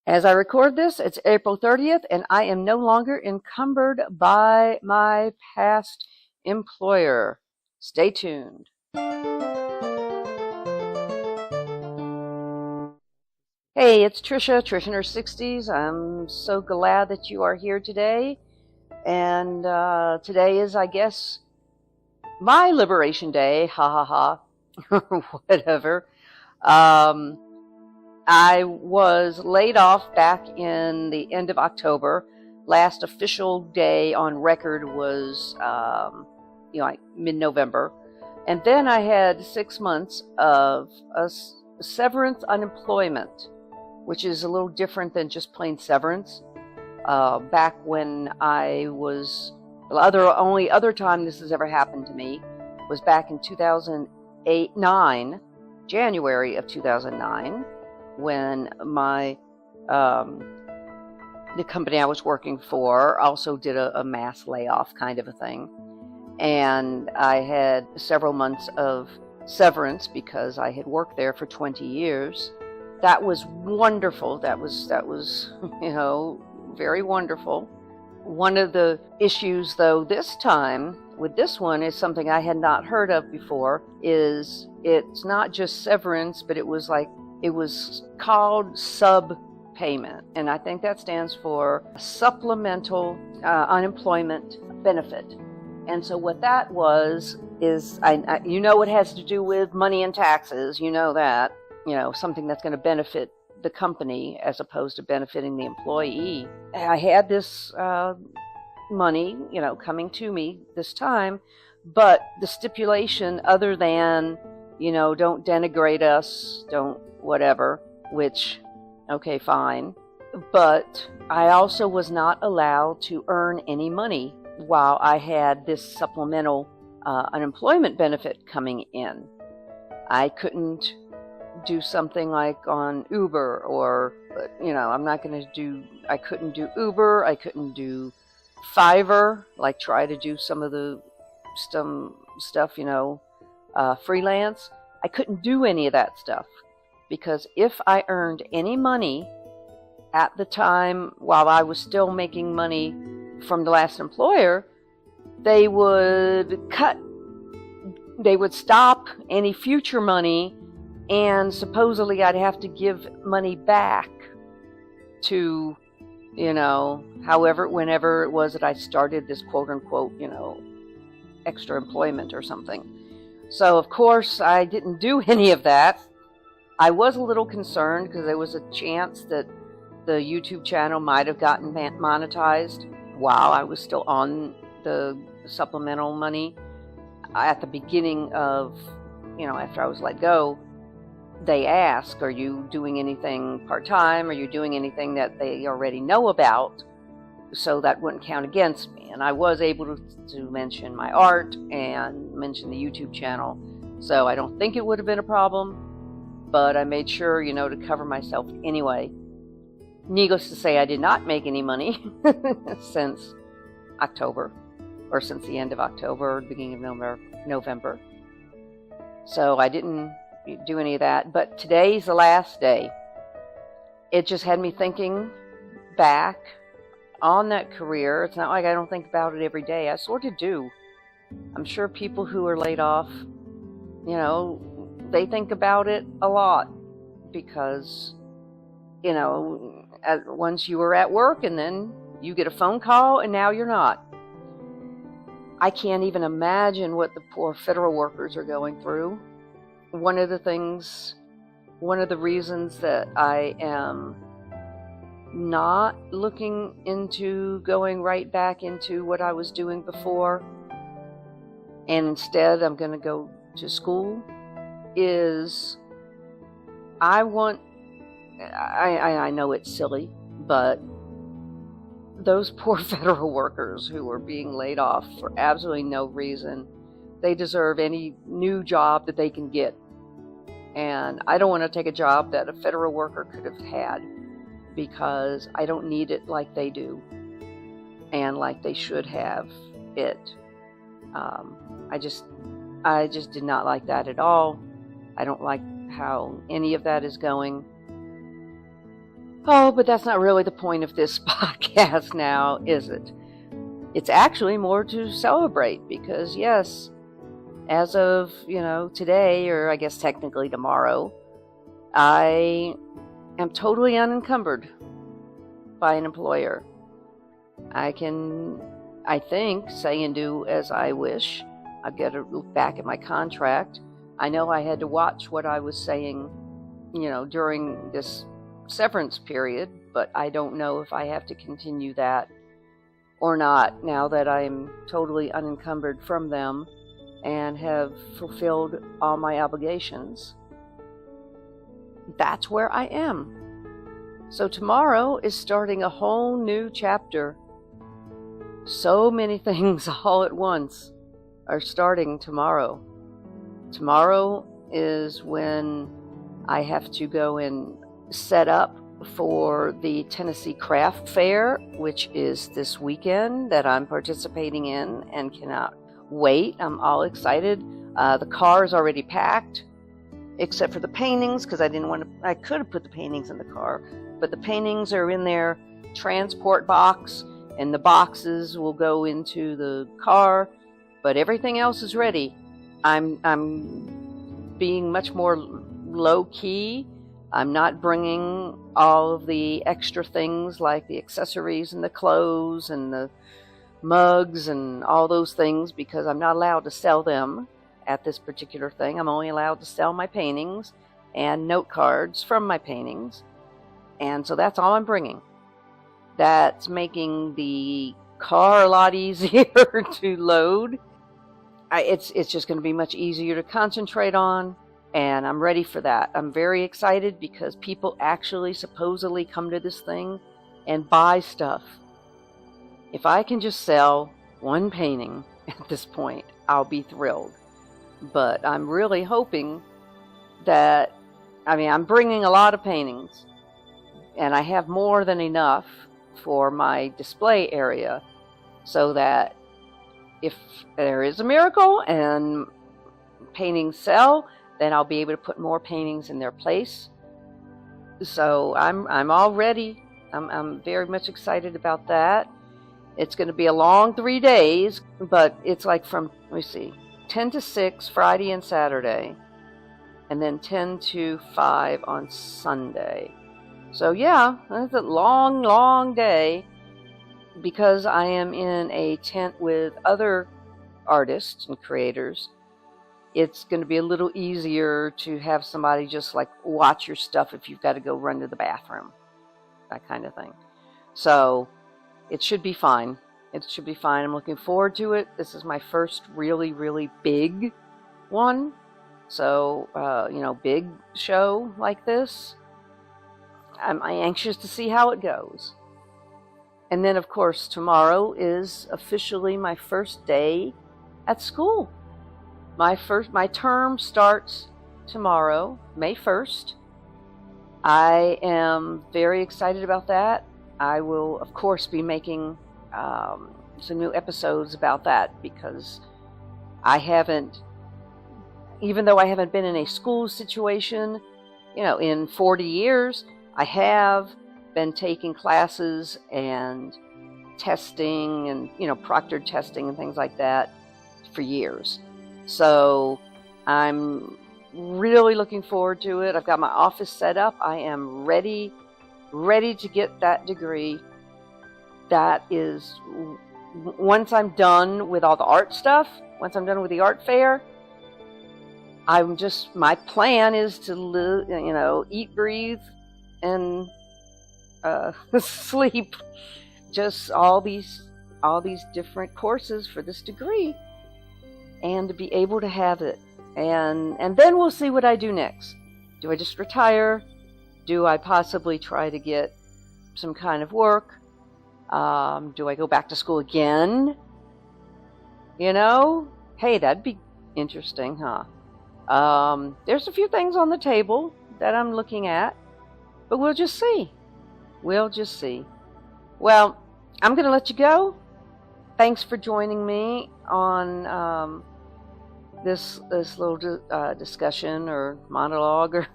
As I record this, it's April 30th, and I am no longer encumbered by my past employer. Stay tuned. Hey, it's Trisha in her 60s. I'm so glad that you are here today. And today is, I guess, my Liberation Day. Ha ha ha. Whatever. I was laid off back in the end of October. Last official day on record was, like mid-November. And then I had 6 months of a severance unemployment, which is a little different than just plain severance. Back when I was, only other time this has ever happened to me was back in 2009, January of 2009. When the company I was working for also did a mass layoff kind of a thing. And I had several months of severance because I had worked there for 20 years. That was wonderful. That was, very wonderful. One of the issues, though, this time with this one is something I had not heard of before, is it's not just severance, but it was called sub-payment, and I think that stands for supplemental unemployment benefit. And so what that was is, it has to do with money and taxes, that, something that's going to benefit the company as opposed to benefiting the employee. And I had this money, coming to me this time, but the stipulation other than, don't denigrate us, don't whatever, which, okay, fine. But I also was not allowed to earn any money while I had this supplemental unemployment benefit coming in. I couldn't do something like on Uber or, I couldn't do Uber, I couldn't do Fiverr, like try to do some stuff, freelance. I couldn't do any of that stuff. Because if I earned any money at the time while I was still making money from the last employer, they would stop any future money, and supposedly I'd have to give money back to, whenever it was that I started this quote unquote, extra employment or something. So of course I didn't do any of that. I was a little concerned because there was a chance that the YouTube channel might have gotten monetized while I was still on the supplemental money. At the beginning of, after I was let go, they ask, are you doing anything part-time? Are you doing anything that they already know about? So that wouldn't count against me. And I was able to mention my art and mention the YouTube channel. So I don't think it would have been a problem. But I made sure, to cover myself anyway. Needless to say, I did not make any money since October, or since the end of October, beginning of November. So I didn't do any of that. But today's the last day. It just had me thinking back on that career. It's not like I don't think about it every day. I sort of do. I'm sure people who are laid off, they think about it a lot because, once you were at work and then you get a phone call and now you're not. I can't even imagine what the poor federal workers are going through. One of the reasons that I am not looking into going right back into what I was doing before, and instead I'm going to go to school, is I know it's silly, but those poor federal workers who are being laid off for absolutely no reason, they deserve any new job that they can get. And I don't want to take a job that a federal worker could have had because I don't need it like they do and like they should have it. I just did not like that at all. I don't like how any of that is going. Oh, but that's not really the point of this podcast now, is it? It's actually more to celebrate because, yes, as of, today, or I guess technically tomorrow, I am totally unencumbered by an employer. I can, I think, say and do as I wish. I've got to look back at my contract. I know I had to watch what I was saying, during this severance period, but I don't know if I have to continue that or not now that I'm totally unencumbered from them and have fulfilled all my obligations. That's where I am. So tomorrow is starting a whole new chapter. So many things all at once are starting tomorrow. Tomorrow is when I have to go and set up for the Tennessee Craft Fair, which is this weekend that I'm participating in and cannot wait. I'm all excited. The car is already packed, except for the paintings, because I could have put the paintings in the car, but the paintings are in their transport box, and the boxes will go into the car, but everything else is ready. I'm being much more low-key. I'm not bringing all of the extra things like the accessories and the clothes and the mugs and all those things because I'm not allowed to sell them at this particular thing. I'm only allowed to sell my paintings and note cards from my paintings. And so that's all I'm bringing. That's making the car a lot easier to load. It's just going to be much easier to concentrate on. And I'm ready for that. I'm very excited because people actually supposedly come to this thing and buy stuff. If I can just sell one painting at this point, I'll be thrilled. But I'm really hoping that, I'm bringing a lot of paintings, and I have more than enough for my display area so that if there is a miracle and paintings sell, then I'll be able to put more paintings in their place. So I'm all ready. I'm very much excited about that. It's going to be a long 3 days, but it's like from, 10 to 6 Friday and Saturday, and then 10 to 5 on Sunday. So yeah, that's a long, long day because I am in a tent with other artists and creators. It's going to be a little easier to have somebody just like watch your stuff if you've got to go run to the bathroom, that kind of thing. So it should be fine. It should be fine. I'm looking forward to it. This is my first really, really big one. So, big show like this. I'm anxious to see how it goes. And then, of course, tomorrow is officially my first day at school. My term starts tomorrow, May 1st. I am very excited about that. I will, of course, be making some new episodes about that because even though I haven't been in a school situation, in 40 years, I have been taking classes and testing and, proctored testing and things like that for years. So I'm really looking forward to it. I've got my office set up. I am ready to get that degree. That is, once I'm done with all the art stuff, once I'm done with the art fair, my plan is to live, eat, breathe, and sleep. Just all these different courses for this degree. And to be able to have it. And then we'll see what I do next. Do I just retire? Do I possibly try to get some kind of work? Do I go back to school again? Hey, that'd be interesting, huh? There's a few things on the table that I'm looking at, but we'll just see. Well, I'm going to let you go. Thanks for joining me on this little discussion or monologue.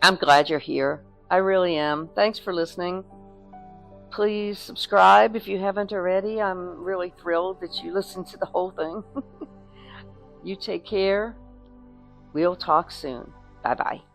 I'm glad you're here. I really am. Thanks for listening. Please subscribe if you haven't already. I'm really thrilled that you listened to the whole thing. You take care. We'll talk soon. Bye-bye.